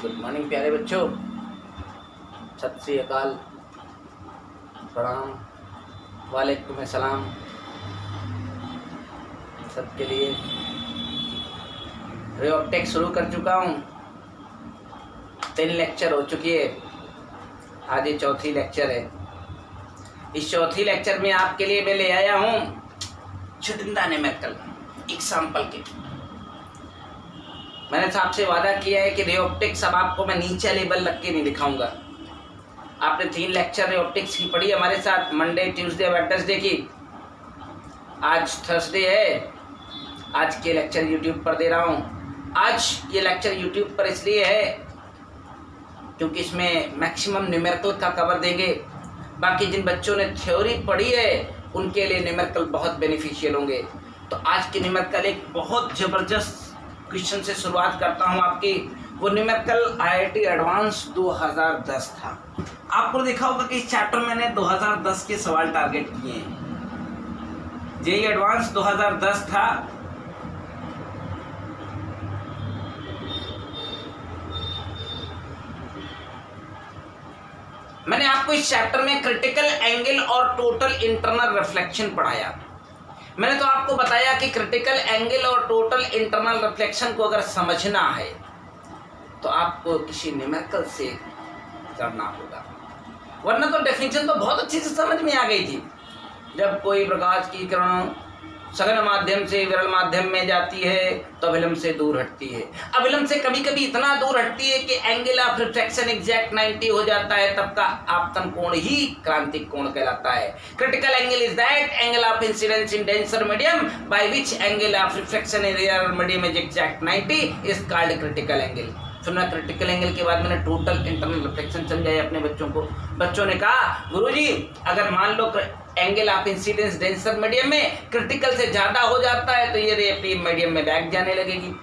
Good morning प्यारे बच्चों, सत श्री अकाल, प्रणाम, वालेकुम सलाम सबके लिए। रे ऑफ टेक्स्ट शुरू कर चुका हूँ। 3 लेक्चर हो चुकी है, आज ये चौथी लेक्चर है। इस चौथी लेक्चर में आपके लिए मैं ले आया हूँ चुनिंदा न्यूमेरिकल एग्जाम्पल के। मैंने आपसे वादा किया है कि रे ऑप्टिक्स अब आपको मैं नीचे लेवल रख के नहीं दिखाऊंगा। आपने 3 लेक्चर रे ऑप्टिक्स की पढ़ी हमारे साथ, मंडे, ट्यूसडे, वेडनेसडे की। आज थर्सडे है, आज के लेक्चर यूट्यूब पर दे रहा हूँ। आज ये लेक्चर यूट्यूब पर इसलिए है क्योंकि इसमें मैक्सिमम न्यूमेरिकल का कवर देंगे। बाकी जिन बच्चों ने थ्योरी पढ़ी है उनके लिए न्यूमेरिकल बहुत बेनिफिशियल होंगे। तो आज की न्यूमेरिकल एक बहुत ज़बरदस्त क्वेश्चन से शुरुआत करता हूं आपकी। वो न्यूमेरिकल IIT एडवांस 2010 था। आपको देखा होगा कि इस चैप्टर में मैंने 2010 के सवाल टारगेट किए हैं। जेईई एडवांस 2010 था। मैंने आपको इस चैप्टर में क्रिटिकल एंगल और टोटल इंटरनल रिफ्लेक्शन पढ़ाया। मैंने तो आपको बताया कि क्रिटिकल एंगल और टोटल इंटरनल रिफ्लेक्शन को अगर समझना है तो आपको किसी न्यूमेरिकल से करना होगा, वरना तो डेफिनेशन तो बहुत अच्छी से समझ में आ गई थी। जब कोई प्रकाश की किरण सघन माध्यम से विरल माध्यम में जाती है तो अभिलंब से दूर हटती है। अभिलंब से कभी कभी इतना दूर हटती है कि एंगल ऑफ रिफ्लेक्शन एग्जैक्ट 90 हो जाता है, तब का आपतन कोण ही क्रांतिक कोण कहलाता है। Critical angle is that angle of incidence in denser medium by which angle of reflection in rare medium is exact 90 is called critical angle. सुना क्रिटिकल एंगल के बाद मैंने टोटल इंटरनल रिफ्लेक्शन समझाया अपने बच्चों को। बच्चों ने कहा गुरुजी अगर मान लो angle of incidence denser medium में क्रिटिकल से ज्यादा हो जाता है तो ये रे अपनी मीडियम में बैक जाने लगेगी।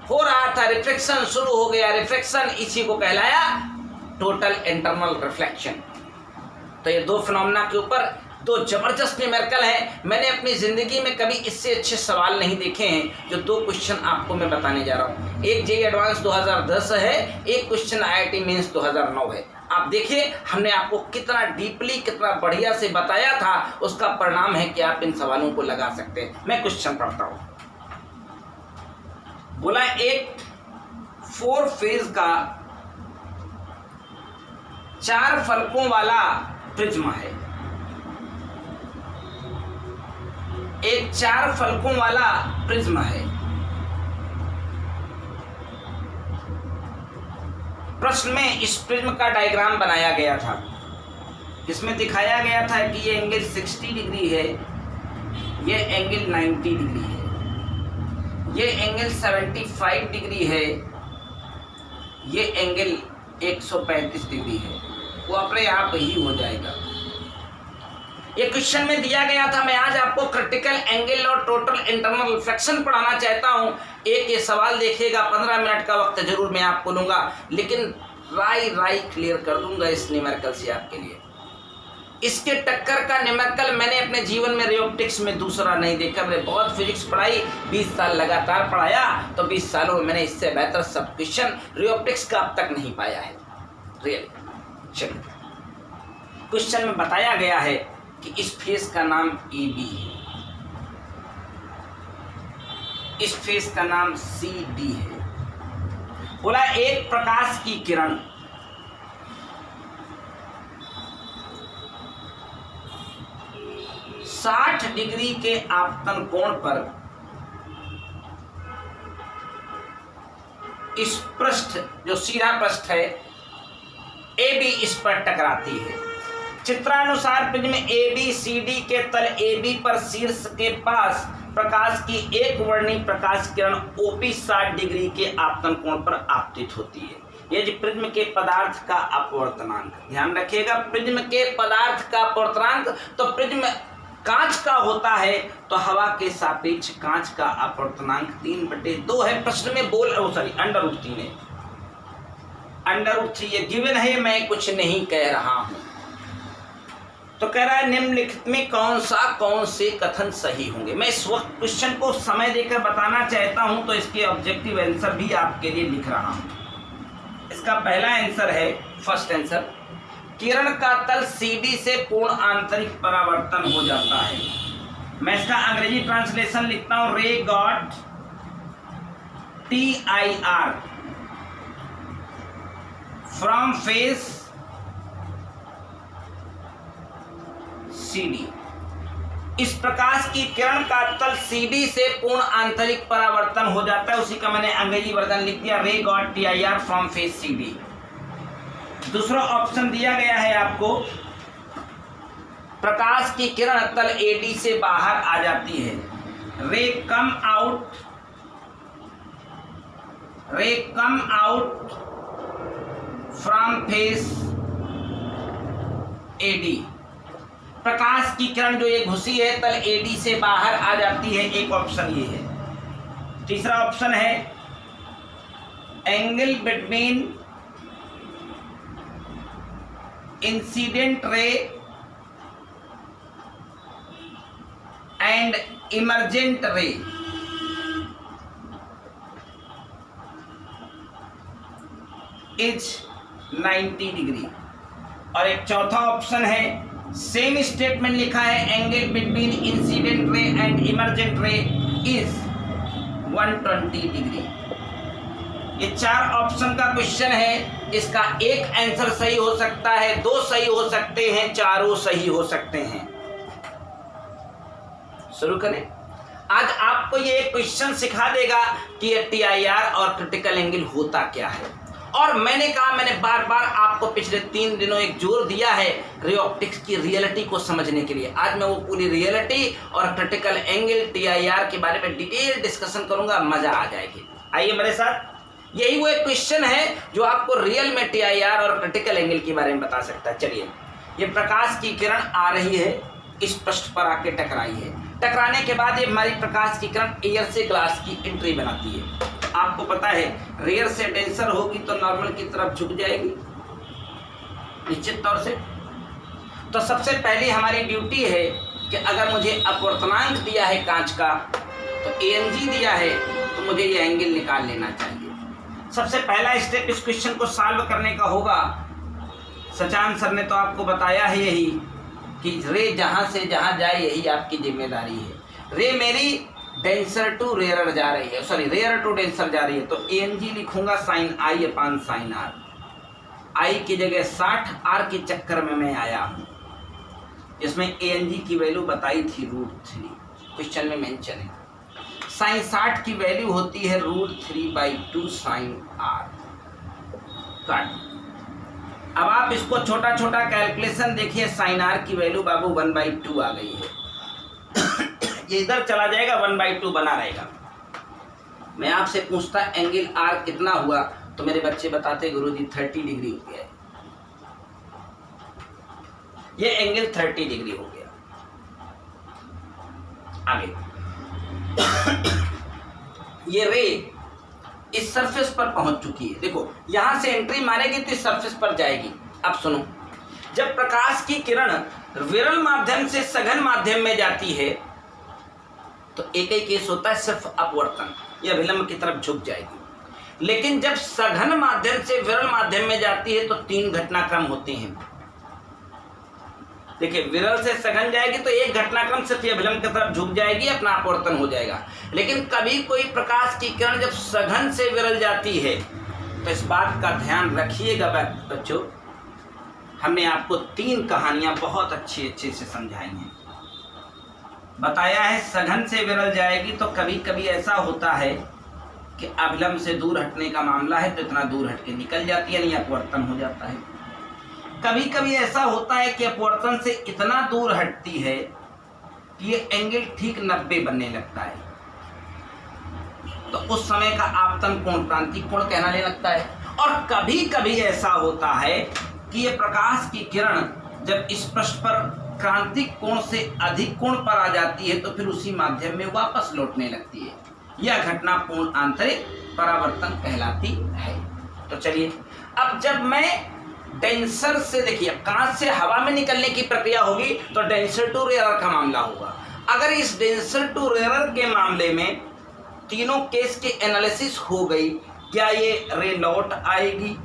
हो रहा था रिफ्लेक्शन, शुरू हो गया रिफ्लेक्शन, इसी को कहलाया टोटल इंटरनल रिफ्लेक्शन। तो ये 2 फिनोमेना के ऊपर 2 जबरदस्त न्यूमेरिकल है। मैंने अपनी जिंदगी में कभी इससे अच्छे सवाल नहीं देखे हैं। जो 2 क्वेश्चन आपको मैं बताने जा रहा हूँ, एक जेईई एडवांस 2010 है, एक क्वेश्चन IIT मेंस 2009 है। आप देखिए हमने आपको कितना डीपली कितना बढ़िया से बताया था, उसका परिणाम है कि आप इन सवालों को लगा सकते हैं। मैं क्वेश्चन पढ़ता हूँ। बोला एक 4 फेज का 4 फलकों वाला प्रिज्म है। एक 4 फलकों वाला प्रिज्म है। प्रश्न में इस प्रिज्म का डायग्राम बनाया गया था, जिसमें दिखाया गया था कि ये एंगल 60 डिग्री है, ये एंगल 90 डिग्री है, ये एंगल 75 डिग्री है, ये एंगल 135 डिग्री है। वो अपने आप ही हो जाएगा। ये क्वेश्चन में दिया गया था। मैं आज आपको क्रिटिकल एंगल और टोटल इंटरनल रिफ्लेक्शन पढ़ाना चाहता हूं। एक ये सवाल देखिएगा, 15 मिनट का वक्त जरूर मैं आपको लूंगा, लेकिन राय क्लियर कर दूंगा इस न्यूमेरिकल से आपके लिए। इसके टक्कर का न्यूमेरिकल मैंने अपने जीवन में रे ऑप्टिक्स में दूसरा नहीं देखा। मैंने बहुत फिजिक्स पढ़ाई, 20 साल लगातार पढ़ाया, तो 20 सालों में मैंने इससे बेहतर सब क्वेश्चन रे ऑप्टिक्स का अब तक नहीं पाया है रियली। चलिए, क्वेश्चन में बताया गया है कि इस फेस का नाम AB है, इस फेस का नाम CD है। बोला एक प्रकाश की किरण 60 डिग्री के आपतन कोण पर इस पृष्ठ, जो सीधा पृष्ठ है AB, इस पर टकराती है। चित्रानुसार प्रिज्म ABCD के तल AB पर शीर्ष के पास प्रकाश की एक वर्णी प्रकाश किरण OP 60 डिग्री के आपतन कोण पर आपतित होती है। यदि प्रिज्म के पदार्थ का अपवर्तनांक, ध्यान रखिएगा, प्रिज्म के पदार्थ का अपवर्तनांक, तो प्रिज्म कांच का होता है तो हवा के सापेक्ष कांच का अपवर्तनांक 3/2 है। प्रश्न में √3 है। √3 ये गिवन है, मैं कुछ नहीं कह रहा हूं। तो कह रहा है निम्नलिखित में कौन से कथन सही होंगे। मैं इस वक्त क्वेश्चन को समय देकर बताना चाहता हूं, तो इसके ऑब्जेक्टिव आंसर भी आपके लिए लिख रहा हूं। इसका पहला आंसर है, फर्स्ट आंसर, किरण का तल CD से पूर्ण आंतरिक परावर्तन हो जाता है। मैं इसका अंग्रेजी ट्रांसलेशन लिखता हूं, रे got TIR from face CD। इस प्रकाश की किरण का तल CD से पूर्ण आंतरिक परावर्तन हो जाता है। उसी का मैंने अंग्रेजी वर्जन लिख दिया, रे got TIR from face CD। दूसरा ऑप्शन दिया गया है आपको, प्रकाश की किरण तल AD से बाहर आ जाती है। रे come out from face AD। प्रकाश की किरण जो ये घुसी है तल AD से बाहर आ जाती है, एक ऑप्शन ये है। तीसरा ऑप्शन है, angle between incident ray and emergent रे इज 90 डिग्री। और एक चौथा ऑप्शन है, सेम स्टेटमेंट लिखा है, angle between incident ray and emergent रे इज 120 डिग्री। ये 4 ऑप्शन का क्वेश्चन है। इसका एक आंसर सही हो सकता है, 2 सही हो सकते हैं, चारों सही हो सकते हैं। शुरू करें। आज आपको ये क्वेश्चन सिखा देगा कि ये TIR और क्रिटिकल एंगल होता क्या है। और मैंने बार बार आपको पिछले 3 दिनों एक जोर दिया है रे ऑप्टिक्स की रियलिटी को समझने के लिए। आज मैं वो पूरी रियलिटी और क्रिटिकल एंगल TIR के बारे में डिटेल डिस्कशन करूंगा, मजा आ जाएगी। आइए मेरे साथ। यही वो एक क्वेश्चन है जो आपको रियल में TIR और क्रिटिकल एंगल के बारे में बता सकता है। चलिए, ये प्रकाश की किरण आ रही है, इस पृष्ठ पर आके टकराई है। टकराने के बाद ये हमारी प्रकाश की किरण एयर से ग्लास की एंट्री बनाती है। आपको पता है रेयर से डेंसर होगी तो नॉर्मल की तरफ झुक जाएगी निश्चित तौर से। तो सबसे पहली हमारी ड्यूटी है कि अगर मुझे अपवर्तनांक दिया है कांच का, तो ANG दिया है, तो मुझे ये एंगल निकाल लेना चाहिए। सबसे पहला स्टेप इस क्वेश्चन को सॉल्व करने का होगा। सचान सर ने तो आपको बताया है यही कि रे जहां से जहां जाए यही आपकी जिम्मेदारी है। रे मेरी डेंसर टू रेयर जा रही है, सॉरी रेयर टू डेंसर जा रही है, तो ANG लिखूंगा sin I upon sin R। I की जगह 60, R के चक्कर में मैं आया हूं। इसमें ANG की वैल्यू बताई थी √3, क्वेश्चन में मेंशन है। sin 60 की वैल्यू होती है √3/2 sin R। काट। अब आप इसको छोटा छोटा कैलकुलेशन देखिए, sin R की वैल्यू बाबू 1/2 आ गई है। ये इधर चला जाएगा, 1/2 बना रहेगा। मैं आपसे पूछता एंगल R कितना हुआ, तो मेरे बच्चे बताते गुरुजी 30 डिग्री हो गया। ये एंगल 30 डिग्री हो गया। आगे ये रे इस सरफेस पर पहुंच चुकी है। देखो यहां से एंट्री मारेगी तो इस सरफेस पर जाएगी। अब सुनो, जब प्रकाश की किरण विरल माध्यम से सघन माध्यम में जाती है तो एक ही केस होता है, सिर्फ अपवर्तन या विलंब की तरफ झुक जाएगी। लेकिन जब सघन माध्यम से विरल माध्यम में जाती है तो 3 घटनाक्रम होते हैं। देखिए, विरल से सघन जाएगी तो एक घटनाक्रम सिर्फ या विलंब की तरफ झुक जाएगी, अपना अपवर्तन हो जाएगा। लेकिन कभी कोई प्रकाश की किरण जब सघन से विरल जाती है तो इस बात का ध्यान रखिएगा बच्चों, हमने आपको 3 कहानियां बहुत अच्छे से समझाई हैं। बताया है सघन से विरल जाएगी तो कभी कभी ऐसा होता है कि अभिलंब से दूर हटने का मामला है तो इतना दूर हट के निकल जाती है, नहीं अपवर्तन हो जाता है। कभी कभी ऐसा होता है कि अपवर्तन से इतना दूर हटती है कि ये एंगल ठीक 90 बनने लगता है, तो उस समय का आपतन कोण क्रांतिक कोण कहलाने लगता है। और कभी कभी ऐसा होता है कि ये प्रकाश की किरण जब इस पृष्ठ पर क्रांतिक कोण से अधिक कोण पर आ जाती है तो फिर उसी माध्यम में वापस लौटने लगती है। यह घटना पूर्ण आंतरिक परावर्तन कहलाती है। तो चलिए, अब जब मैं डेंसर से, देखिए कांच से हवा में निकलने की प्रक्रिया होगी तो डेंसर टू रेयर का मामला होगा। अगर इस डेंसर टू रेयर के मामले में तीनों केस की एनालिसिस हो गई, क्या ये रे लौट आएगी,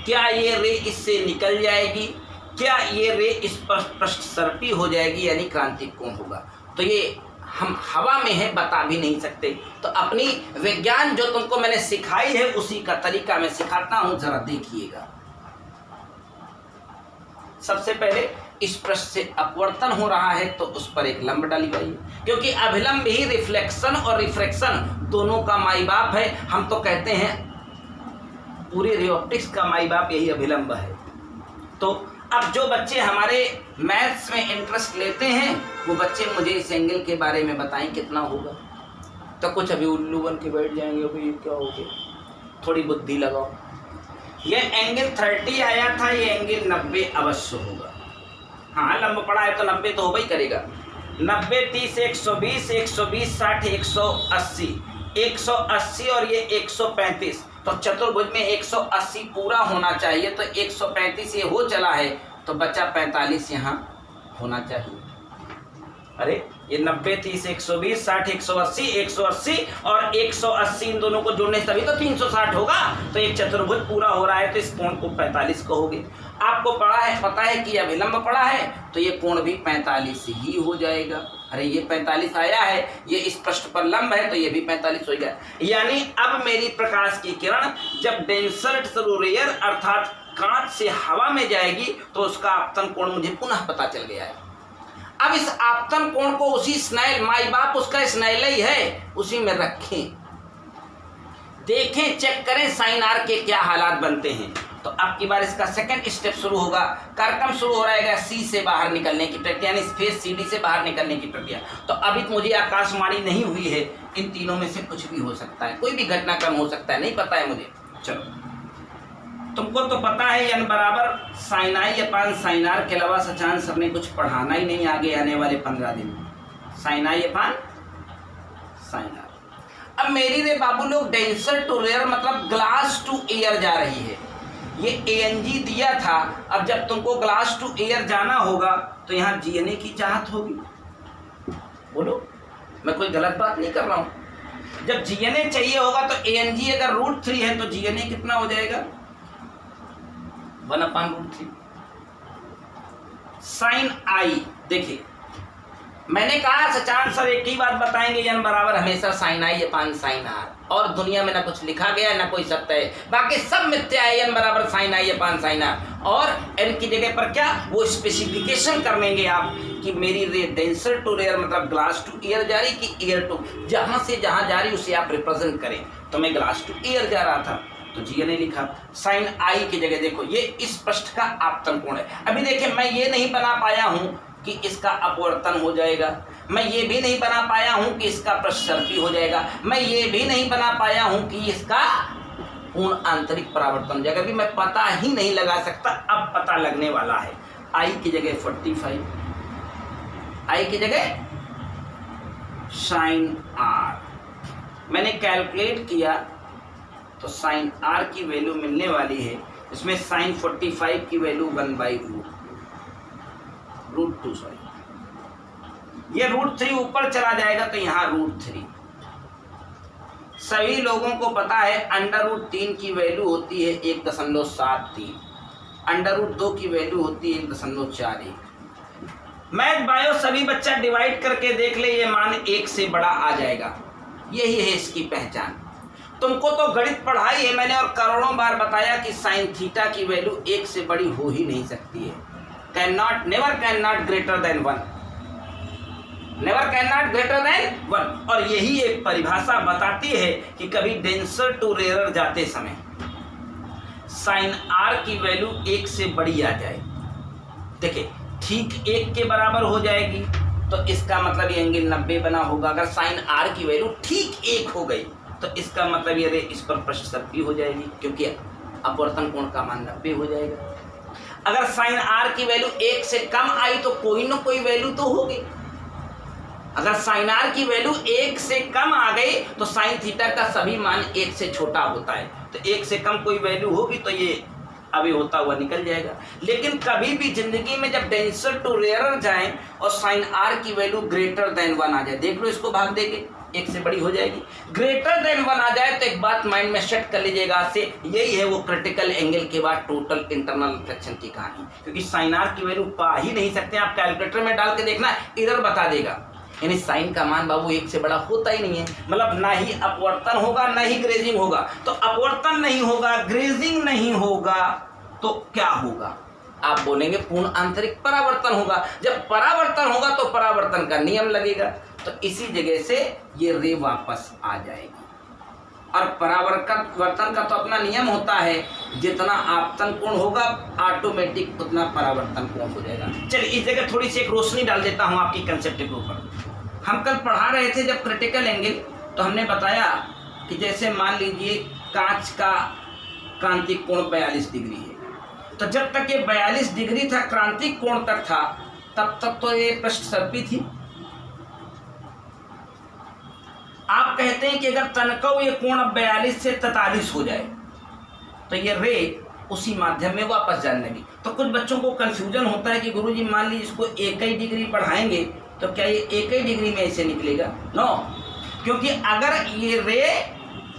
क्या ये रे इससे निकल जाएगी, क्या ये रे इस पर पृष्ठसर्पी हो जाएगी यानी क्रांतिक कोण होगा, तो ये हम हवा में है बता भी नहीं सकते। तो अपनी विज्ञान जो तुमको मैंने सिखाई है उसी का तरीका मैं सिखाता हूं, जरा देखिएगा। सबसे पहले इस पृष्ठ से अपवर्तन हो रहा है तो उस पर एक लंब डलवाइए, क्योंकि अभिलंब ही रिफ्लेक्शन और रिफ्रैक्शन दोनों का माई बाप है। हम तो कहते हैं पूरे रे ऑप्टिक्स का माई बाप यही अभिलंब है। तो अब जो बच्चे हमारे मैथ्स में इंटरेस्ट लेते हैं वो बच्चे मुझे इस एंगल के बारे में बताएं कितना होगा। तो कुछ अभी उल्लू बन के बैठ जाएंगे, अभी ये क्या हो गया, थोड़ी बुद्धि लगाओ। ये एंगल 30 आया था, ये एंगल 90 अवश्य होगा। हाँ लंब पड़ा है तो 90 तो होगा ही करेगा। 90 30 120 120 60 180 180 और ये 135, तो चतुर्भुज में 180 पूरा होना चाहिए। तो 135 ये हो चला है तो बचा 45 यहाँ होना चाहिए। अरे ये 90 30 120 60 180 180 और 180 इन दोनों को जोड़ने तभी तो 360 होगा। तो एक चतुर्भुज पूरा हो रहा है तो इस कोण को 45 कहोगे। आपको पता है कि अभिलंब पड़ा है तो ये कोण भी 45 ही हो जाएगा। अरे ये 45 आया है, ये इस पृष्ठ पर लंब है तो ये भी 45 हो गया। यानी अब मेरी प्रकाश की किरण जब डेंसर टू रेयर अर्थात कांच से हवा में जाएगी तो उसका आपतन कोण मुझे पुनः पता चल गया है। अब इस आपतन कोण को उसी स्नेल, माई बाप उसका स्नेल ही है, उसी में रखें, देखें, चेक करें साइन आर के क्या हालात बनते हैं। तो अब की बार इसका सेकंड स्टेप शुरू होगा। कार्यक्रम शुरू हो रहेगा सी से बाहर निकलने की प्रक्रिया, यानी स्पेस सीडी से बाहर निकलने की प्रक्रिया। तो अभी मुझे आकाशवाणी नहीं हुई है, इन तीनों में से कुछ भी हो सकता है, कोई भी घटनाक्रम हो सकता है, नहीं पता है मुझे। चलो तुमको तो पता है n बराबर sine i upon sine r के अलावा सचान सर ने कुछ पढ़ाना ही नहीं आगे आने वाले 15 दिन। Sine i upon sine r. अब मेरी रे बाबू लोग डेंसर टू रेयर मतलब ग्लास टू एयर जा रही है। ये एएनजी दिया था, अब जब तुमको ग्लास टू एयर जाना होगा तो यहाँ जीएनए की चाहत होगी। बोलो मैं कोई गलत बात नहीं कर रहा हूं। जब जीएनए चाहिए होगा तो एएनजी अगर √3 है तो जीएनए कितना हो जाएगा 1/√3 साइन आई। देखिए मैंने कहा सचान सर एक ही बात बताएंगे, n बराबर हमेशा sine i upon sine r, और दुनिया में ना कुछ लिखा गया ना कोई सत्य है, बाकी सब मिथ्या है। n बराबर sine i upon sine r, और n की जगह पर क्या वो स्पेसिफिकेशन कर लेंगे आप कि मेरी रे डेंसर टू रेयर मतलब ग्लास टू एयर जा रही कि एयर टू, जहां से जहां जा रही उसे आप रिप्रेजेंट करें। तो मैं ग्लास टू एयर जा रहा था तो जीएनए लिखा, साइन आई की जगह देखो ये इस पृष्ठ का आपतन कोण है। अभी देखिए मैं ये नहीं बना पाया हूं कि इसका अपवर्तन हो जाएगा, मैं ये भी नहीं बना पाया हूं कि इसका पृष्ठसर्पी हो जाएगा, मैं ये भी नहीं बना पाया हूं कि इसका पूर्ण आंतरिक परावर्तन हो जाएगा। अभी मैं पता ही नहीं लगा सकता, अब पता लगने वाला है। आई की जगह 45, आई की जगह साइन आर मैंने कैलकुलेट किया तो साइन आर की वैल्यू मिलने वाली है, इसमें साइन 45 की वैल्यू 1/√2 सॉरी, ये √3 ऊपर चला जाएगा तो यहाँ √3। सभी लोगों को पता है √3 की वैल्यू होती है 1.73, √2 की वैल्यू होती है 1.41। मैथ बायो सभी बच्चा डिवाइड करके देख ले, ये मान 1 से बड़ा आ जाएगा, यही है इसकी पहचान। तुमको तो गणित पढ़ाई है मैंने और करोड़ों बार बताया कि साइन थीटा की वैल्यू 1 से बड़ी हो ही नहीं सकती है। Can not, never can not greater than 1, never can not greater than 1। और यही एक परिभाषा बताती है कि कभी डेंसर टू रेयर जाते समय साइन आर की वैल्यू 1 से बड़ी आ जाए, देखिए ठीक 1 के बराबर हो जाएगी तो इसका मतलब ये एंगल 90 बना होगा। अगर साइन आर की वैल्यू ठीक 1 हो गई तो इसका मतलब ये इस पर पृष्ठसर्पी हो जाएगी, क्योंकि अपवर्तन कोण का मान 90 हो जाएगा। अगर साइन आर की वैल्यू 1 से कम आई तो कोई ना कोई वैल्यू तो होगी। अगर साइन आर की वैल्यू 1 से कम आ गई तो साइन थीटा का सभी मान 1 से छोटा होता है, तो 1 से कम कोई वैल्यू होगी तो ये अभी होता हुआ निकल जाएगा। लेकिन कभी भी जिंदगी में जब डेंसर टू रेयरर जाए और साइन आर की वैल्यू ग्रेटर देन 1 आ जाए, देख लो इसको भाग देके 1 से बड़ी हो जाएगी, ग्रेटर देन 1 आ जाए तो एक बात माइंड में सेट कर लीजिएगा आज से, यही है वो क्रिटिकल एंगल के बाद टोटल इंटरनल रिफ्लेक्शन की कहानी। क्योंकि साइन आर की वैल्यू पा ही नहीं सकते, आप कैलकुलेटर में डाल के देखना इधर बता देगा। यानी साइन का मान बाबू 1 से बड़ा होता ही नहीं है, मतलब ना ही अपवर्तन होगा ना ही ग्रेजिंग होगा। तो अपवर्तन नहीं होगा, ग्रेजिंग नहीं होगा तो क्या होगा? आप बोलेंगे पूर्ण आंतरिक परावर्तन होगा। जब परावर्तन होगा तो परावर्तन का नियम लगेगा, तो इसी जगह से ये रे वापस आ जाएगी। और परावर्तन का तो अपना नियम होता है, जितना आपतन कोण होगा ऑटोमेटिक उतना परावर्तन कोण हो जाएगा। चलिए इस जगह थोड़ी सी एक रोशनी डाल देता हूँ आपकी कंसेप्ट के ऊपर। हम कल पढ़ा रहे थे जब क्रिटिकल एंगल, तो हमने बताया कि जैसे मान लीजिए कांच का क्रांतिक कोण 42 डिग्री है, तो जब तक ये 42 डिग्री था क्रांतिक कोण तक था, तब तक तो ये पृष्ठ सर्पी थी। आप कहते हैं कि अगर तनकव ये कोण अब 42 से 43 हो जाए तो ये रे उसी माध्यम में वापस जाने लगी। तो कुछ बच्चों को कंफ्यूजन होता है कि गुरुजी मान लीजिए इसको 1 ही डिग्री बढ़ाएंगे तो क्या ये 1 ही डिग्री में ऐसे निकलेगा? नो, क्योंकि अगर ये रे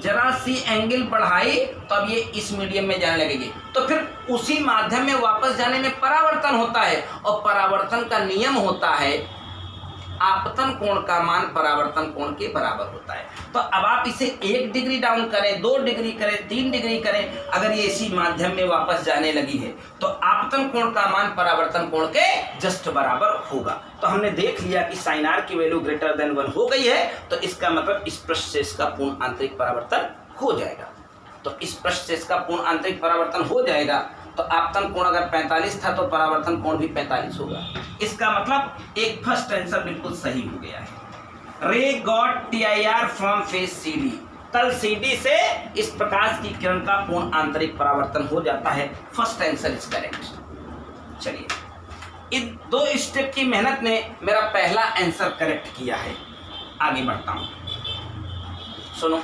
जरा सी एंगल बढ़ाई तो अब ये इस मीडियम में जाने लगेगी, तो फिर उसी माध्यम में वापस जाने में परावर्तन होता है, और परावर्तन का नियम होता है आपतन कोण का मान परावर्तन कोण के बराबर होता है। तो अब आप इसे 1 डिग्री डाउन करें, 2 डिग्री करें, 3 डिग्री करें, अगर ये इसी माध्यम में वापस जाने लगी है तो आपतन कोण का मान परावर्तन कोण के जस्ट बराबर होगा। तो हमने देख लिया कि साइन आर की वैल्यू ग्रेटर देन 1 हो गई है, तो इसका मतलब इस पृष्ठ से इसका पूर्ण आंतरिक परावर्तन हो जाएगा। तो इस पृष्ठ से इसका पूर्ण आंतरिक परावर्तन हो जाएगा, तो आपतन कोण अगर 45 था तो परावर्तन कोण भी 45 होगा। इसका मतलब एक फर्स्ट आंसर बिल्कुल सही हो गया है। रे got TIR from face CD, तल CD से इस प्रकाश की किरण का पूर्ण आंतरिक परावर्तन हो जाता है। First answer is correct. चलिए इन 2 स्टेप की मेहनत ने मेरा पहला आंसर करेक्ट किया है। आगे बढ़ता हूं, सुनो।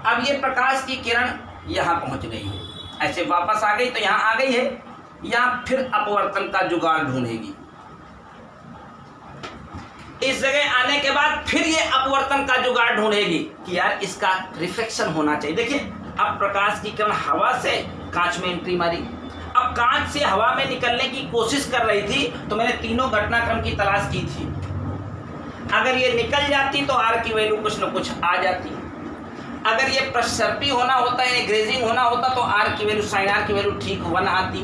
अब ये प्रकाश की किरण यहां पहुंच गई है, ऐसे वापस आ गई तो यहां आ गई है, यहां फिर अपवर्तन का जुगाड़ ढूंढेगी। इस जगह आने के बाद फिर ये अपवर्तन का जुगाड़ ढूंढेगी कि यार इसका रिफ्लेक्शन होना चाहिए। देखिए अब प्रकाश की किरण हवा से कांच में एंट्री मारी, अब कांच से हवा में निकलने की कोशिश कर रही थी, तो मैंने तीनों घटनाक्रम की तलाश की थी। अगर ये निकल जाती तो आर की वैल्यू कुछ न कुछ आ जाती, अगर ये प्रसर्पी होना होता है, ग्रेजिंग होना होता तो आर की वैल्यू साइन आर की वैल्यू ठीक 1 आती।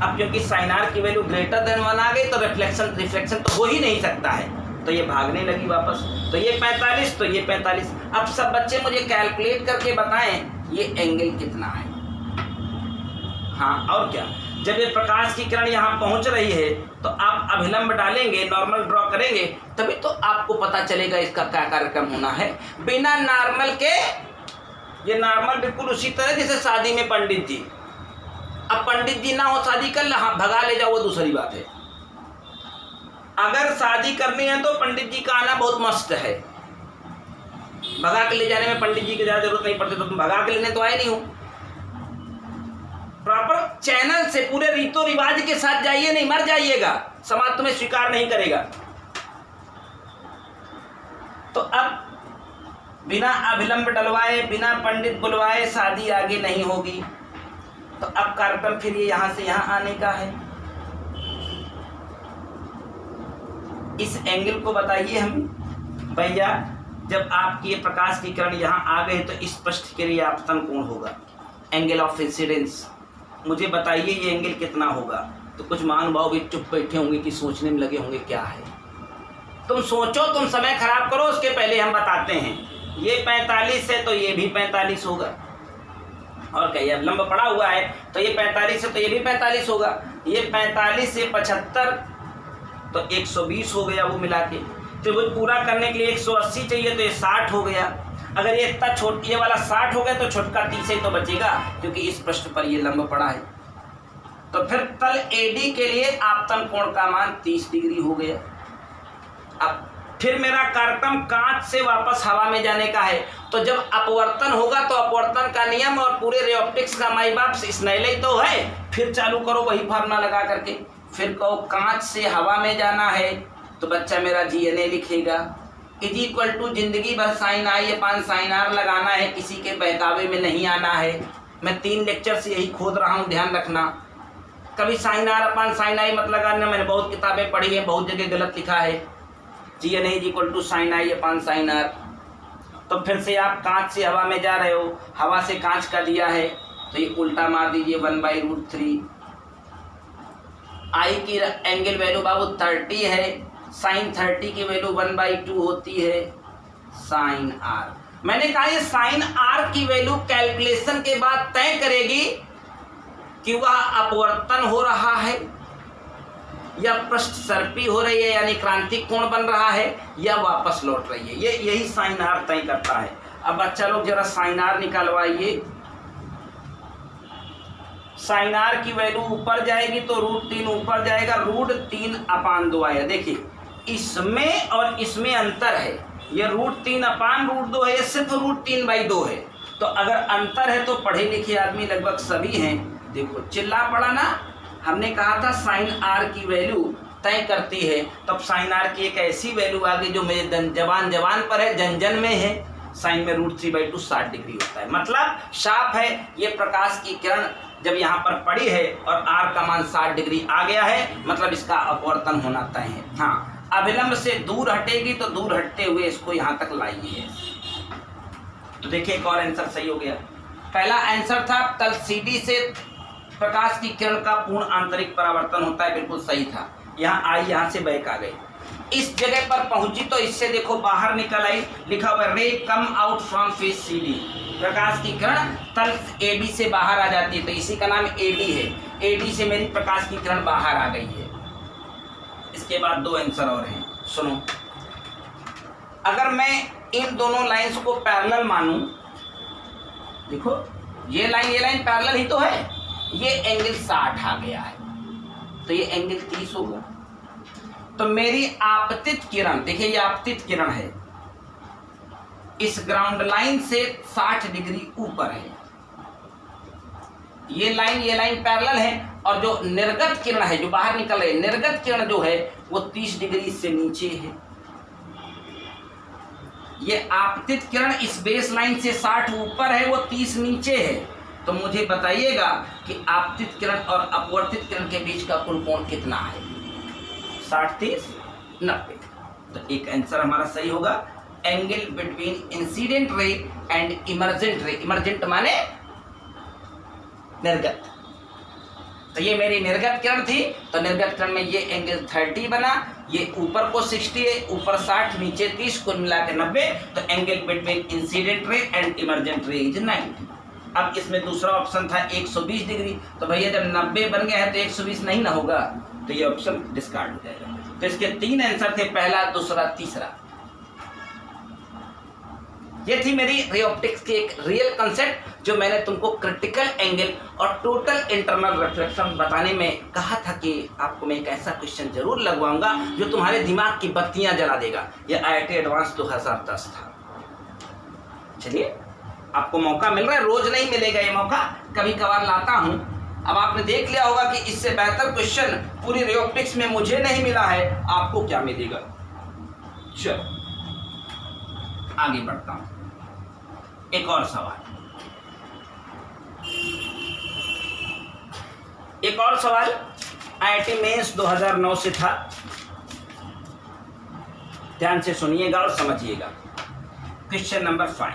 अब क्योंकि साइन आर की वैल्यू ग्रेटर देन 1 आ गई तो रिफ्लेक्शन तो हो ही नहीं सकता है, तो ये भागने लगी वापस। तो ये 45 तो ये 45। अब सब बच्चे मुझे कैलकुलेट करके बताएं ये एंगल कितना है। हाँ और क्या, जब ये प्रकाश की किरण यहाँ पहुंच रही है तो आप अभिलंब डालेंगे, नॉर्मल ड्रॉ करेंगे, तभी तो आपको पता चलेगा इसका क्या कार्यक्रम होना है। बिना नॉर्मल के ये नॉर्मल बिल्कुल उसी तरह जैसे शादी में पंडित जी, अब पंडित जी ना हो शादी कर ले, हाँ भगा ले जाओ वो दूसरी बात है। अगर शादी करनी है तो पंडित जी का आना बहुत मस्त है, भगा के ले जाने में पंडित जी की ज्यादा जरूरत नहीं पड़ती, तो तुम भगा के लेने तो आए नहीं हो। प्रॉपर चैनल से पूरे रीतो रिवाज के साथ जाइए, नहीं मर जाइएगा, समाज तुम्हें स्वीकार नहीं करेगा। तो अब बिना अभिलंब डलवाए, बिना पंडित बुलवाए शादी आगे नहीं होगी। तो अब कार्यक्रम फिर ये यहां से यहां आने का है। इस एंगल को बताइए हमें भैया, जब आपकी ये प्रकाश की किरण यहाँ आ गई तो इस पृष्ठ के लिए आपतन कोण होगा, एंगल ऑफ इंसिडेंस। मुझे बताइए ये एंगल कितना होगा। तो कुछ महानुभाव भी चुप बैठे होंगे कि सोचने में लगे होंगे क्या है। तुम सोचो, तुम समय खराब करो, उसके पहले हम बताते हैं। ये 45 है तो ये भी 45 होगा, और क्या ये लंब पड़ा हुआ है तो ये 45 है तो ये भी 45 होगा। ये 45 से 75 तो 120 हो गया वो मिला के। तो वो पूरा करने के लिए 180 चाहिए तो ये 60 हो गया। अगर ये इतना ये वाला 60 हो गया तो छोटका 30 ही तो बचेगा, क्योंकि इस पृष्ठ पर ये लंब पड़ा है। तो फिर तल AD के लिए आपतन कोण का मान 30 डिग्री हो गया। अब फिर मेरा कार्यक्रम कांच से वापस हवा में जाने का है, तो जब अपवर्तन होगा तो अपवर्तन का नियम और पूरे रे ऑप्टिक्स का माई बाप स्नेल ही तो है। फिर चालू करो वही फार्मूला लगा करके, फिर कहो कांच से हवा में जाना है तो बच्चा मेरा GNA लिखेगा इज इक्वल टू जिंदगी भर sine i upon sine r लगाना है, किसी के बहकावे में नहीं आना है। मैं 3 लेक्चर से यही खोद रहा हूँ, ध्यान रखना। कभी साइन आर अपान साइन आई मत लगाना, मैंने बहुत किताबें पढ़ी हैं, बहुत जगह गलत लिखा है। GNA is equal to sine i upon sine r. तो फिर से आप कांच से हवा में जा रहे हो, हवा से कांच का दिया है तो ये उल्टा मार दीजिए 1/√3। आई की एंगल वैल्यू बाबू 30 है, साइन 30 की वैल्यू 1/2 होती है साइन आर। मैंने कहा ये साइन आर की वैल्यू कैलकुलेशन के बाद तय करेगी कि वह अपवर्तन हो रहा है या पृष्ठ सर्पी हो रही है यानी क्रांतिक कोण बन रहा है या वापस लौट रही है, ये यही साइन आर तय करता है। अब बच्चा लोग जरा साइन आर निकालवाइए। साइन आर की वैल्यू ऊपर जाएगी तो √3 ऊपर जाएगा, √3/2 आएगा। देखिए इसमें और इसमें अंतर है, ये √3/√2 है, ये सिर्फ √3/2 है। तो अगर अंतर है तो पढ़े लिखे आदमी लगभग सभी हैं। देखो चिल्ला पड़ा ना, हमने कहा था साइन आर की वैल्यू तय करती है, तब साइन आर की एक ऐसी वैल्यू आ गई जो मेरे जबान जबान पर है, जन जन में है। साइन में √3/2 60 डिग्री होता है, मतलब साफ है ये प्रकाश की किरण जब यहाँ पर पड़ी है और आर का मान 60 डिग्री आ गया है, मतलब इसका अपवर्तन होना तय है। हाँ, अभिलंब से दूर हटेगी तो दूर हटते हुए इसको यहाँ तक लाइए। तो देखिए एक और आंसर सही हो गया। पहला आंसर था तल CD से प्रकाश की किरण का पूर्ण आंतरिक परावर्तन होता है, बिल्कुल सही था। यहाँ आई यहाँ से बैक आ गई, इस जगह पर पहुंची तो इससे देखो बाहर निकल आई, लिखा हुआ रे come out from face CD। प्रकाश की किरण तल AB से बाहर आ जाती है तो इसी का नाम AD है। AD से मेरी प्रकाश की किरण बाहर आ गई है। इसके बाद 2 आंसर और हैं, सुनो। अगर मैं इन दोनों लाइंस को पैरेलल मानूं, देखो ये लाइन पैरेलल ही तो है, ये एंगल 60 आ गया है तो ये एंगल 30 होगा। तो मेरी आपतित किरण, देखिए ये आपतित किरण है, इस ग्राउंड लाइन से 60 डिग्री ऊपर है। ये लाइन पैरेलल है और जो निर्गत किरण है जो बाहर निकल रही है, निर्गत किरण जो है वो 30 डिग्री से नीचे है। ये आपतित किरण इस बेस लाइन से 60 ऊपर है, वो 30 नीचे है। तो मुझे बताइएगा कि आपतित किरण और अपवर्तित किरण के बीच का कुल कोण कितना है? 60 30 90। तो एक आंसर हमारा सही होगा, angle between incident ray and emergent रे। इमर्जेंट माने निर्गत। तो ये मेरी निर्गत किरण थी, तो निर्गत किरण में ये एंगल 30 बना, ये ऊपर को 60 है, ऊपर 60 नीचे 30, कुल मिला के 90। तो angle between incident ray and emergent रे इज 90। अब इसमें दूसरा ऑप्शन था 120 डिग्री, तो भैया जब 90 बन गया है तो 120 नहीं ना होगा, तो ये ऑप्शन डिस्कार्ड हो जाएगा। तो इसके 3 आंसर थे, पहला, दूसरा, तीसरा। ये थी मेरी रे ऑप्टिक्स की एक रियल कंसेप्ट जो मैंने तुमको क्रिटिकल एंगल और टोटल इंटरनल रिफ्लेक्शन बताने में कहा था कि आपको मैं एक ऐसा क्वेश्चन जरूर लगवाऊंगा जो तुम्हारे दिमाग की बत्तियां जला देगा। ये IIT एडवांस 2010 था। चलिए, आपको मौका मिल रहा है, रोज नहीं मिलेगा ये मौका, कभी कभार लाता हूं। अब आपने देख लिया होगा कि इससे बेहतर क्वेश्चन पूरी रे ऑप्टिक्स में मुझे नहीं मिला है, आपको क्या मिलेगा। चलो आगे बढ़ता हूं, एक और सवाल। एक और सवाल IIT मेंस 2009 से था, ध्यान से सुनिएगा और समझिएगा। क्वेश्चन नंबर 5,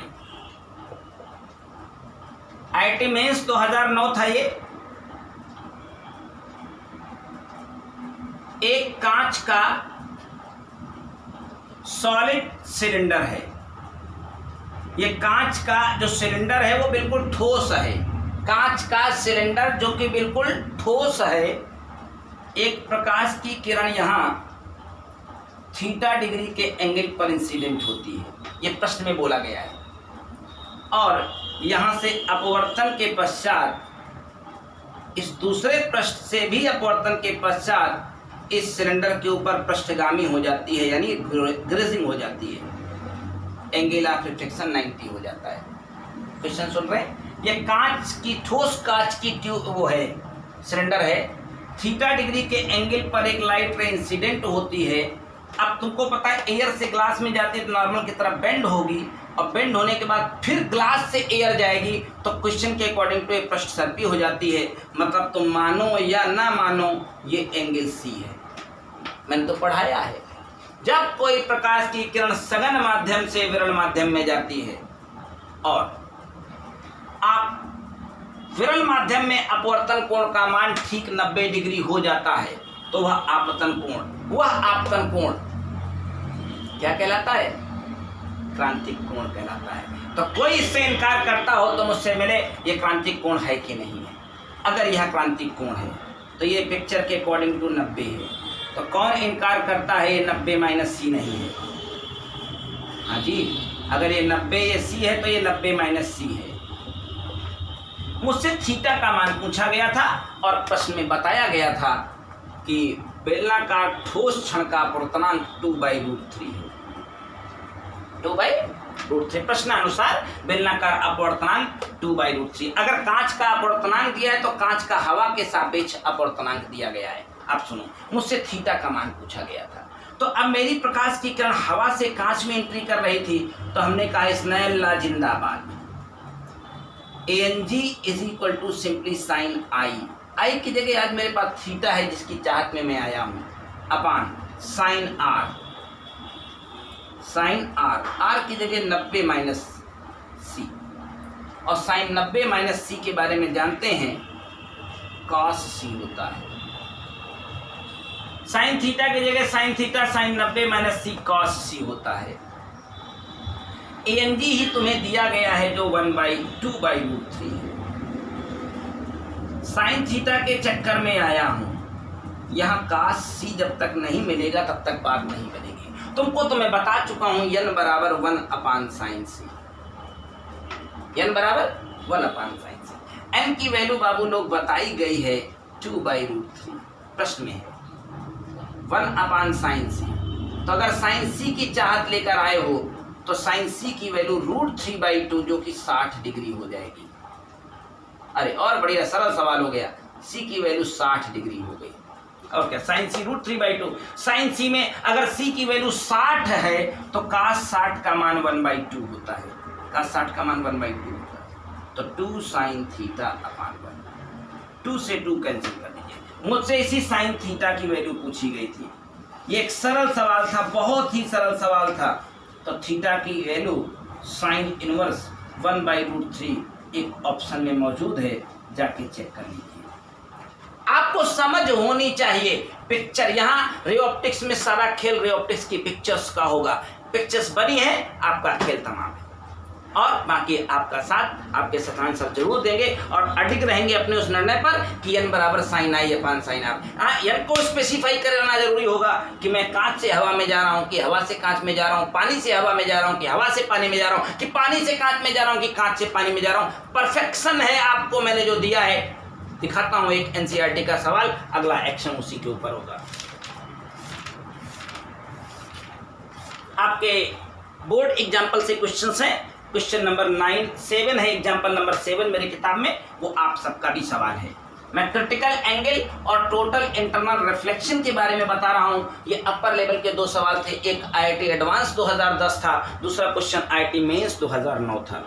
IIT मेंस 2009 था। ये एक कांच का सॉलिड सिलेंडर है। ये कांच का जो सिलेंडर है वो बिल्कुल ठोस है। कांच का सिलेंडर जो कि बिल्कुल ठोस है, एक प्रकाश की किरण यहाँ थीटा डिग्री के एंगल पर इंसिडेंट होती है, ये प्रश्न में बोला गया है। और यहाँ से अपवर्तन के पश्चात इस दूसरे पृष्ठ से भी अपवर्तन के पश्चात इस सिलेंडर के ऊपर पृष्ठगामी हो जाती है, यानी ग्रेजिंग हो जाती है, एंगल ऑफ रिफ्लेक्शन 90 हो जाता है। क्वेश्चन सुन रहे हैं? ये कांच की, ठोस कांच की ट्यूब वो है, सिलेंडर है, थीटा डिग्री के एंगल पर एक लाइट रे इंसिडेंट होती है। अब तुमको पता है एयर से ग्लास में जाती है तो नॉर्मल की तरफ बेंड होगी, और बेंड होने के बाद फिर ग्लास से एयर जाएगी, तो क्वेश्चन के अकॉर्डिंग टू एक पृष्ठ सर्पी हो जाती है। मतलब तुम मानो या ना मानो ये एंगल सी है। मैंने तो पढ़ाया है, जब कोई प्रकाश की किरण सघन माध्यम से विरल माध्यम में जाती है और आप विरल माध्यम में अपवर्तन कोण का मान ठीक 90 डिग्री हो जाता है, तो वह आपतन कोण क्या कहलाता है? क्रांतिक कोण कहलाता है। तो कोई इससे इनकार करता हो तो मुझसे मिले ये क्रांतिक कोण है कि नहीं है। अगर यह क्रांतिक कोण है तो ये पिक्चर के अकॉर्डिंग टू 90 है, तो कौन इनकार करता है ये 90 माइनस सी नहीं है? हाँ जी, अगर ये 90 ये सी है तो ये 90 माइनस सी है। मुझसे थीटा का मान पूछा गया था और प्रश्न में बताया गया था कि बेलनाकार ठोस क्षण का अपवर्तनांक 2/√3 है। 2/√3 प्रश्नानुसार बेलनाकार अपवर्तनांक 2/√3। अगर कांच का अपवर्तनांक दिया है तो कांच का हवा के सापेक्ष अपवर्तनांक दिया गया है। आप सुनो, मुझसे थीटा का मान पूछा गया था, तो अब मेरी प्रकाश की किरण हवा से कांच में एंट्री कर रही थी, तो हमने कहा स्नेल लॉ जिंदाबाद। Ang is equal to simply sine i की जगह आज मेरे पास थीटा है जिसकी चाहत में मैं आया हूं, अपान साइन आर की जगह 90 माइनस सी, और साइन 90 माइनस सी के बारे में जानते हैं, कॉस सी होता है। साइन थीटा की जगह साइन थीटा, साइन 90 माइनस सी कॉस सी होता है। Ang ही तुम्हें दिया गया है जो 1/2/√3 है। साइन थीटा के चक्कर में आया हूं, यहाँ कास सी जब तक नहीं मिलेगा तब तक बात नहीं बनेगी। तुमको तो मैं बता चुका हूं n बराबर 1/sin सी, n बराबर 1/sin सी। n की वैल्यू बाबू लोग बताई गई है 2/√3, प्रश्न में है 1/sin सी। तो अगर साइन सी की चाहत लेकर आए हो तो साइन सी की वैल्यू √3/2 जो कि 60 डिग्री हो जाएगी। अरे और बढ़िया सरल सवाल हो गया, सी की वैल्यू 60 डिग्री हो गई। और क्या, साइन सी √3/2। साइन सी में अगर सी की वैल्यू 60 है तो कास 60 का मान 1/2 होता है, कास 60 का मान 1/2 होता है। तो 2 साइन थीटा अपान 1, 2 से 2 कैंसिल कर दीजिए। मुझसे इसी साइन थीटा की वैल्यू पूछी गई थी, ये एक सरल सवाल था, बहुत ही सरल सवाल था। तो थीटा की वैल्यू साइन इनवर्स 1/√3 एक ऑप्शन में मौजूद है, जाके चेक कर लीजिए। आपको समझ होनी चाहिए पिक्चर, यहाँ रे ऑप्टिक्स में सारा खेल रे ऑप्टिक्स की पिक्चर्स का होगा। पिक्चर्स बनी है, आपका खेल तमाम है, और बाकी आपका साथ आपके शतरंज सर जरूर देंगे और अडिग रहेंगे अपने उस निर्णय पर कि n बराबर sine i upon sine r. हाँ, n को स्पेसिफाई करना जरूरी होगा कि मैं कांच से हवा में जा रहा हूँ कि हवा से कांच में जा रहा हूँ, पानी से हवा में जा रहा हूँ कि हवा से पानी में जा रहा हूँ, कि पानी से कांच में जा रहा हूँ कि कांच से पानी में जा रहा हूँ। परफेक्शन है आपको मैंने जो दिया है। दिखाता हूँ एक NCERT का सवाल, अगला एक्शन उसी के ऊपर होगा। आपके बोर्ड एग्जाम्पल से क्वेश्चन है, क्वेश्चन नंबर 7 है, एग्जाम्पल नंबर 7 मेरी किताब में, वो आप सबका भी सवाल है। मैं क्रिटिकल एंगल और टोटल इंटरनल रिफ्लेक्शन के बारे में बता रहा हूं। ये अपर लेवल के 2 सवाल थे, एक IIT एडवांस 2010 था, दूसरा क्वेश्चन IIT मेंस 2009 था।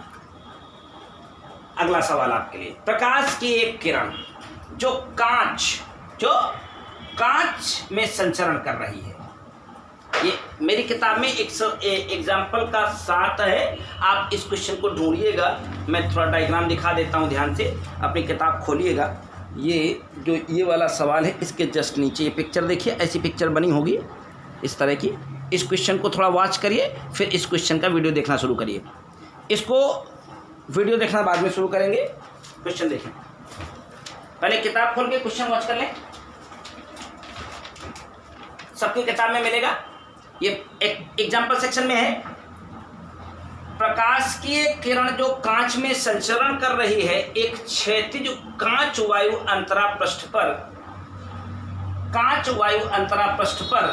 अगला सवाल आपके लिए, प्रकाश की एक किरण जो कांच में संचरण कर रही है। ये मेरी किताब में एग्जाम्पल का 7 है, आप इस क्वेश्चन को ढूंढिएगा। मैं थोड़ा डायग्राम दिखा देता हूँ, ध्यान से अपनी किताब खोलिएगा। ये वाला सवाल है, इसके जस्ट नीचे ये पिक्चर देखिए, ऐसी पिक्चर बनी होगी इस तरह की। इस क्वेश्चन को थोड़ा वॉच करिए, फिर इस क्वेश्चन का वीडियो देखना शुरू करिए। इसको वीडियो देखना बाद में शुरू करेंगे, क्वेश्चन देखें। पहले किताब खोल के क्वेश्चन वॉच कर लें, सबकी किताब में मिलेगा। ये एक एग्जाम्पल सेक्शन में है, प्रकाश की एक किरण जो कांच में संचरण कर रही है, एक क्षैतिज कांच वायु अंतरा पृष्ठ पर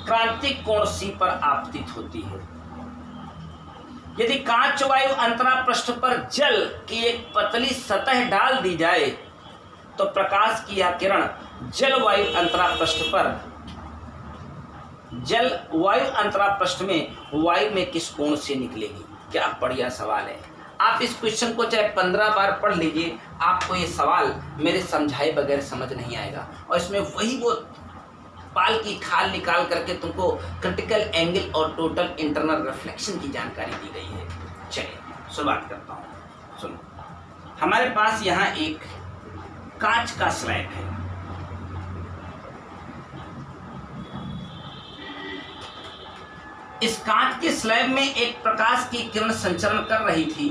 क्रांतिक कोण सी पर आपतित होती है। यदि कांच वायु अंतरा पृष्ठ पर जल की एक पतली सतह डाल दी जाए तो प्रकाश की यह किरण जल वायु अंतरा पृष्ठ में वायु में किस कोण से निकलेगी। क्या बढ़िया सवाल है। आप इस क्वेश्चन को चाहे 15 बार पढ़ लीजिए, आपको ये सवाल मेरे समझाए बगैर समझ नहीं आएगा। और इसमें वही वो पाल की खाल निकाल करके तुमको क्रिटिकल एंगल और टोटल इंटरनल रिफ्लेक्शन की जानकारी दी गई है। चलिए शुरुआत करता हूँ। सुनो, हमारे पास यहाँ एक कांच का स्लैब है। इस कांच के स्लैब में एक प्रकाश की किरण संचरण कर रही थी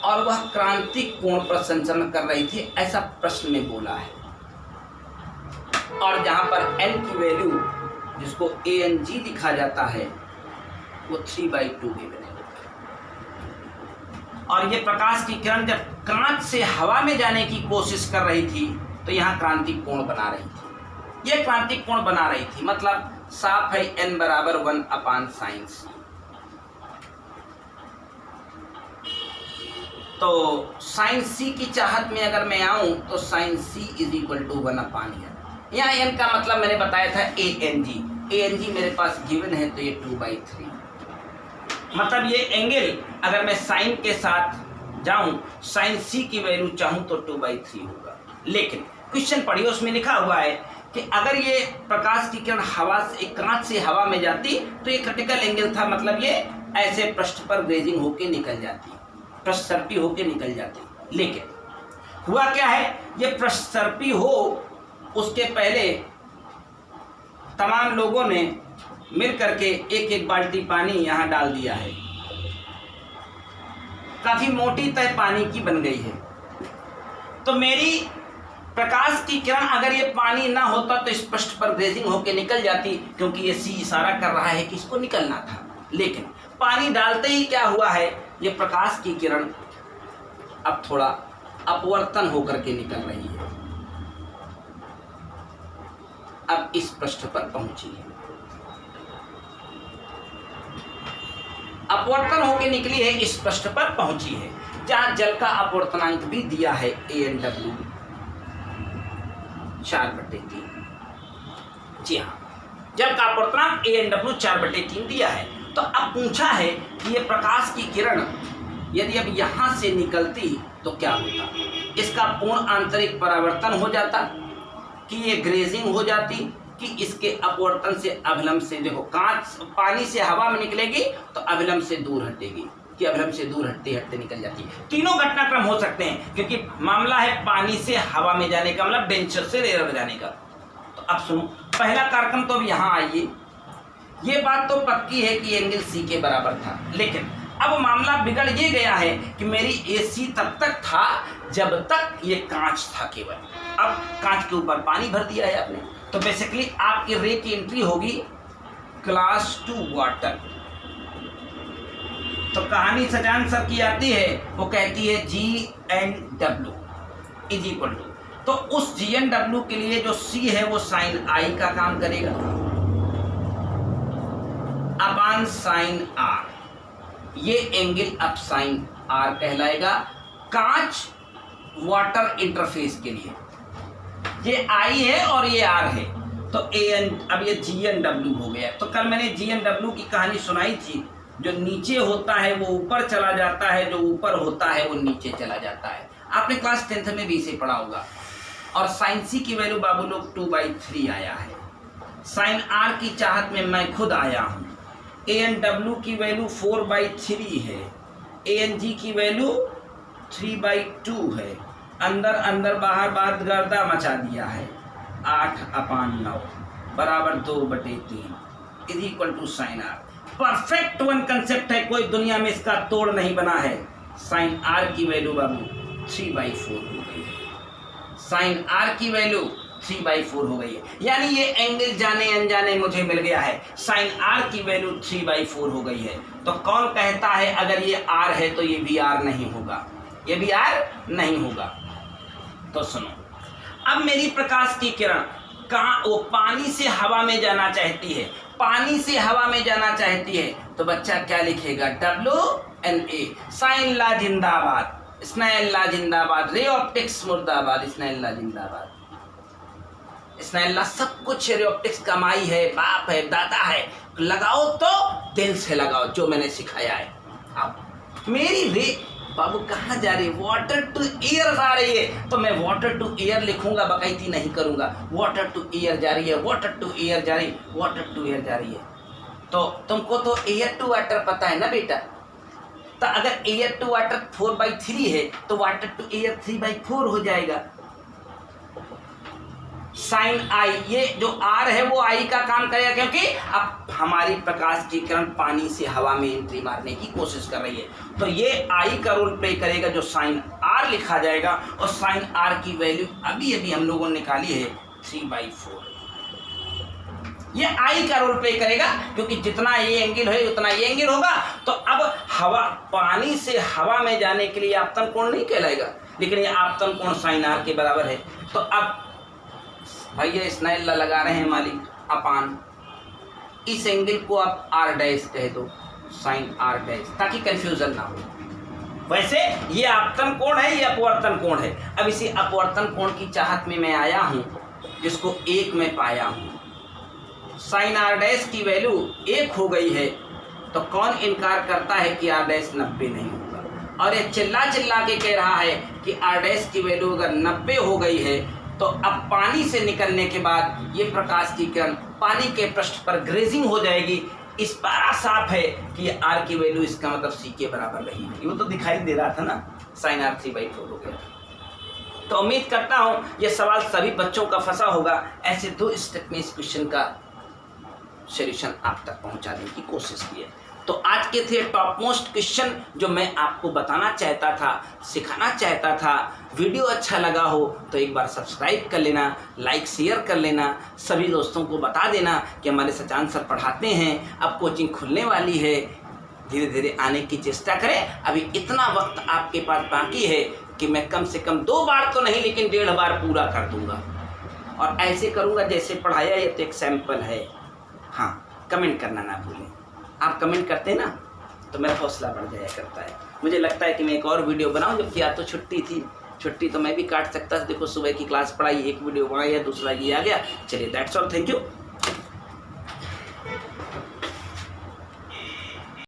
और वह क्रांतिक कोण पर संचरण कर रही थी, ऐसा प्रश्न में बोला है। और जहां पर n की वैल्यू जिसको ANG लिखा जाता है वो 3/2 गिवन है। और ये प्रकाश की किरण जब कांच से हवा में जाने की कोशिश कर रही थी तो यहाँ क्रांतिक कोण बना रही थी। ये क्रांतिक कोण बना रही थी, मतलब साफ है n बराबर 1/sin c। तो sin c की चाहत में अगर मैं आऊं तो sin c = 1/n। यहाँ n का मतलब मैंने बताया था ANG मेरे पास गिवन है तो ये 2/3। मतलब ये एंगल अगर मैं साइन के साथ जाऊं, sin c की वैल्यू चाहूं तो 2/3 होगा। लेकिन क्वेश्चन पढ़िए, उसमें लिखा हुआ है कि अगर ये प्रकाश की किरण हवा से, कांच से हवा में जाती तो ये क्रिटिकल एंगल था, मतलब ये ऐसे पृष्ठ पर ग्रेजिंग होके निकल जाती, पृष्ठसर्पी होके निकल जाती। लेकिन हुआ क्या है, ये पृष्ठसर्पी हो उसके पहले तमाम लोगों ने मिल करके एक एक बाल्टी पानी यहाँ डाल दिया है। काफी मोटी तय पानी की बन गई है। तो मेरी प्रकाश की किरण अगर ये पानी ना होता तो इस पृष्ठ पर ग्रेजिंग होकर निकल जाती, क्योंकि ये सी इशारा कर रहा है कि इसको निकलना था। लेकिन पानी डालते ही क्या हुआ है, ये प्रकाश की किरण अब थोड़ा अपवर्तन होकर के निकल रही है, अब इस पृष्ठ पर पहुंची है। अपवर्तन होकर निकली है, इस पृष्ठ पर पहुंची है, जहां जल का अपवर्तनांक भी दिया है ANW 4/3। जी हाँ, जल का अपवर्तनांक ANW 4/3 दिया है। तो अब पूछा है कि ये प्रकाश की किरण यदि अब यहां से निकलती तो क्या होता। इसका पूर्ण आंतरिक परावर्तन हो जाता, कि ये ग्रेजिंग हो जाती, कि इसके अपवर्तन से अभिलंब से, देखो कांच पानी से हवा में निकलेगी तो अभिलंब से दूर हटेगी, कि अभिलंब से दूर हटते हटते निकल जाती है। तीनों घटनाक्रम हो सकते हैं, क्योंकि मामला है पानी से हवा में जाने का, मतलब डेंसर से रेयर में जाने का। तो अब सुनो, पहला कार्यक्रम तो अब यहाँ आइए। ये बात तो पक्की है कि एंगल C के बराबर था, लेकिन अब मामला बिगड़ ये गया है कि मेरी AC तब तक था जब तक ये कांच था केवल। अब कांच के ऊपर पानी भर दिया है आपने, तो बेसिकली आपकी रे की एंट्री होगी क्लास 2 वाटर। तो कहानी सजान सर की आती है, वो कहती है GNW = तो उस GNW के लिए जो C है वो sin I का काम करेगा अपान sin R। ये एंगल अब sin R कहलाएगा कांच वाटर इंटरफेस के लिए। ये I है और ये R है, तो अब ये GNW हो गया। तो कल मैंने GNW की कहानी सुनाई थी, जो नीचे होता है वो ऊपर चला जाता है, जो ऊपर होता है वो नीचे चला जाता है। आपने क्लास 10th में भी इसे पढ़ा होगा। और sin C की वैल्यू बाबू लोग 2/3 आया है। sin R की चाहत में मैं खुद आया हूँ। ANW की वैल्यू 4/3 है, ANG की वैल्यू 3/2 है। अंदर अंदर बाहर बाहर गर्दा मचा दिया है। 8/9 बराबर 2/3 = sin R। Perfect one concept है, कोई दुनिया में इसका तोड़ नहीं बना है। sin R की वैल्यू बाबू 3/4 हो गई है। sin R की वैल्यू 3/4 हो गई है, यानी ये एंगल जाने अनजाने मुझे मिल गया है। sin R की वैल्यू 3/4 हो गई है। तो कौन कहता है अगर ये R है तो ये भी R नहीं होगा, ये भी R नहीं होगा। तो सुनो, अब मेरी प्रकाश की किरण कहाँ, वो पानी से हवा में जाना चाहती है, पानी से हवा में जाना चाहती है तो बच्चा क्या लिखेगा, WNA। साइन ला जिंदाबाद, स्नेल ला जिंदाबाद, रे ऑप्टिक्स मुर्दाबाद, स्नेल ला जिंदाबाद। स्नेल ला सब कुछ रे ऑप्टिक्स कमाई है, बाप है, दादा है, लगाओ तो दिल से लगाओ जो मैंने सिखाया है। अब मेरी रे बाबू कहाँ जा रही है, वाटर टू एयर जा रही है तो मैं वाटर टू एयर लिखूंगा, बकैती नहीं करूंगा। वाटर टू एयर जा रही है, वाटर टू एयर जा रही है, वाटर टू एयर जा रही है। तो तुमको तो एयर टू वाटर पता है ना बेटा, तो अगर एयर टू वाटर 4/3 है तो वाटर टू एयर 3/4 हो जाएगा। साइन आई, ये जो आर है वो आई का काम करेगा, क्योंकि अब हमारी प्रकाश की किरण पानी से हवा में एंट्री मारने की कोशिश कर रही है, तो ये आई का रोल प्ले करेगा, जो साइन आर लिखा जाएगा। और साइन आर की वैल्यू अभी अभी हम लोगों ने निकाली है 3/4। ये आई का रोल प्ले करेगा, क्योंकि जितना ये एंगल है उतना ये एंगल होगा। तो अब हवा, पानी से हवा में जाने के लिए आपतन कोण नहीं कहलाएगा, लेकिन ये आपतन कोण साइन आर के बराबर है। तो अब भैया स्नेल लगा रहे हैं मालिक, अपान इस एंगल को आप आर डैश कह दो, साइन आर डैश, ताकि कंफ्यूजन ना हो। वैसे ये आपतन कोण है, ये अपवर्तन कोण है। अब इसी अपवर्तन कोण की चाहत में मैं आया हूं, जिसको 1 में पाया हूं। साइन आर डैश की वैल्यू 1 हो गई है, तो कौन इनकार करता है कि आर डैश 90 नहीं होगा। और ये चिल्ला चिल्ला के कह रहा है कि आर डैश की वैल्यू अगर 90 हो गई है तो अब पानी से निकलने के बाद ये प्रकाश की किरण पानी के पृष्ठ पर ग्रेजिंग हो जाएगी। इस बार साफ है कि ये आर की वैल्यू इसका मतलब सी के बराबर रही है। वो तो दिखाई दे रहा था ना, साइन आर 3/4 हो गया। तो उम्मीद करता हूँ ये सवाल सभी बच्चों का फंसा होगा। ऐसे 2 स्टेप में इस क्वेश्चन का सॉल्यूशन आप तक पहुँचाने की कोशिश की है। तो आज के थे टॉप मोस्ट क्वेश्चन जो मैं आपको बताना चाहता था, सिखाना चाहता था। वीडियो अच्छा लगा हो तो एक बार सब्सक्राइब कर लेना, लाइक शेयर कर लेना, सभी दोस्तों को बता देना कि हमारे सचान सर पढ़ाते हैं। अब कोचिंग खुलने वाली है, धीरे धीरे आने की चेष्टा करें। अभी इतना वक्त आपके पास बाकी है कि मैं कम से कम 2 बार तो नहीं, लेकिन 1.5 बार पूरा कर दूंगा। और ऐसे करूंगा जैसे पढ़ाया, ये तो एक सैंपल है। हाँ, कमेंट करना ना भूलें। आप कमेंट करते हैं ना तो मेरा हौसला बढ़ जाया करता है। मुझे लगता है कि मैं एक और वीडियो बनाऊं, जबकि आज तो छुट्टी थी। छुट्टी तो मैं भी काट सकता था। देखो सुबह की क्लास पढ़ाई, एक वीडियो बनाई है, दूसरा ये आ गया। चलिए, दैट्स ऑल, थैंक यू।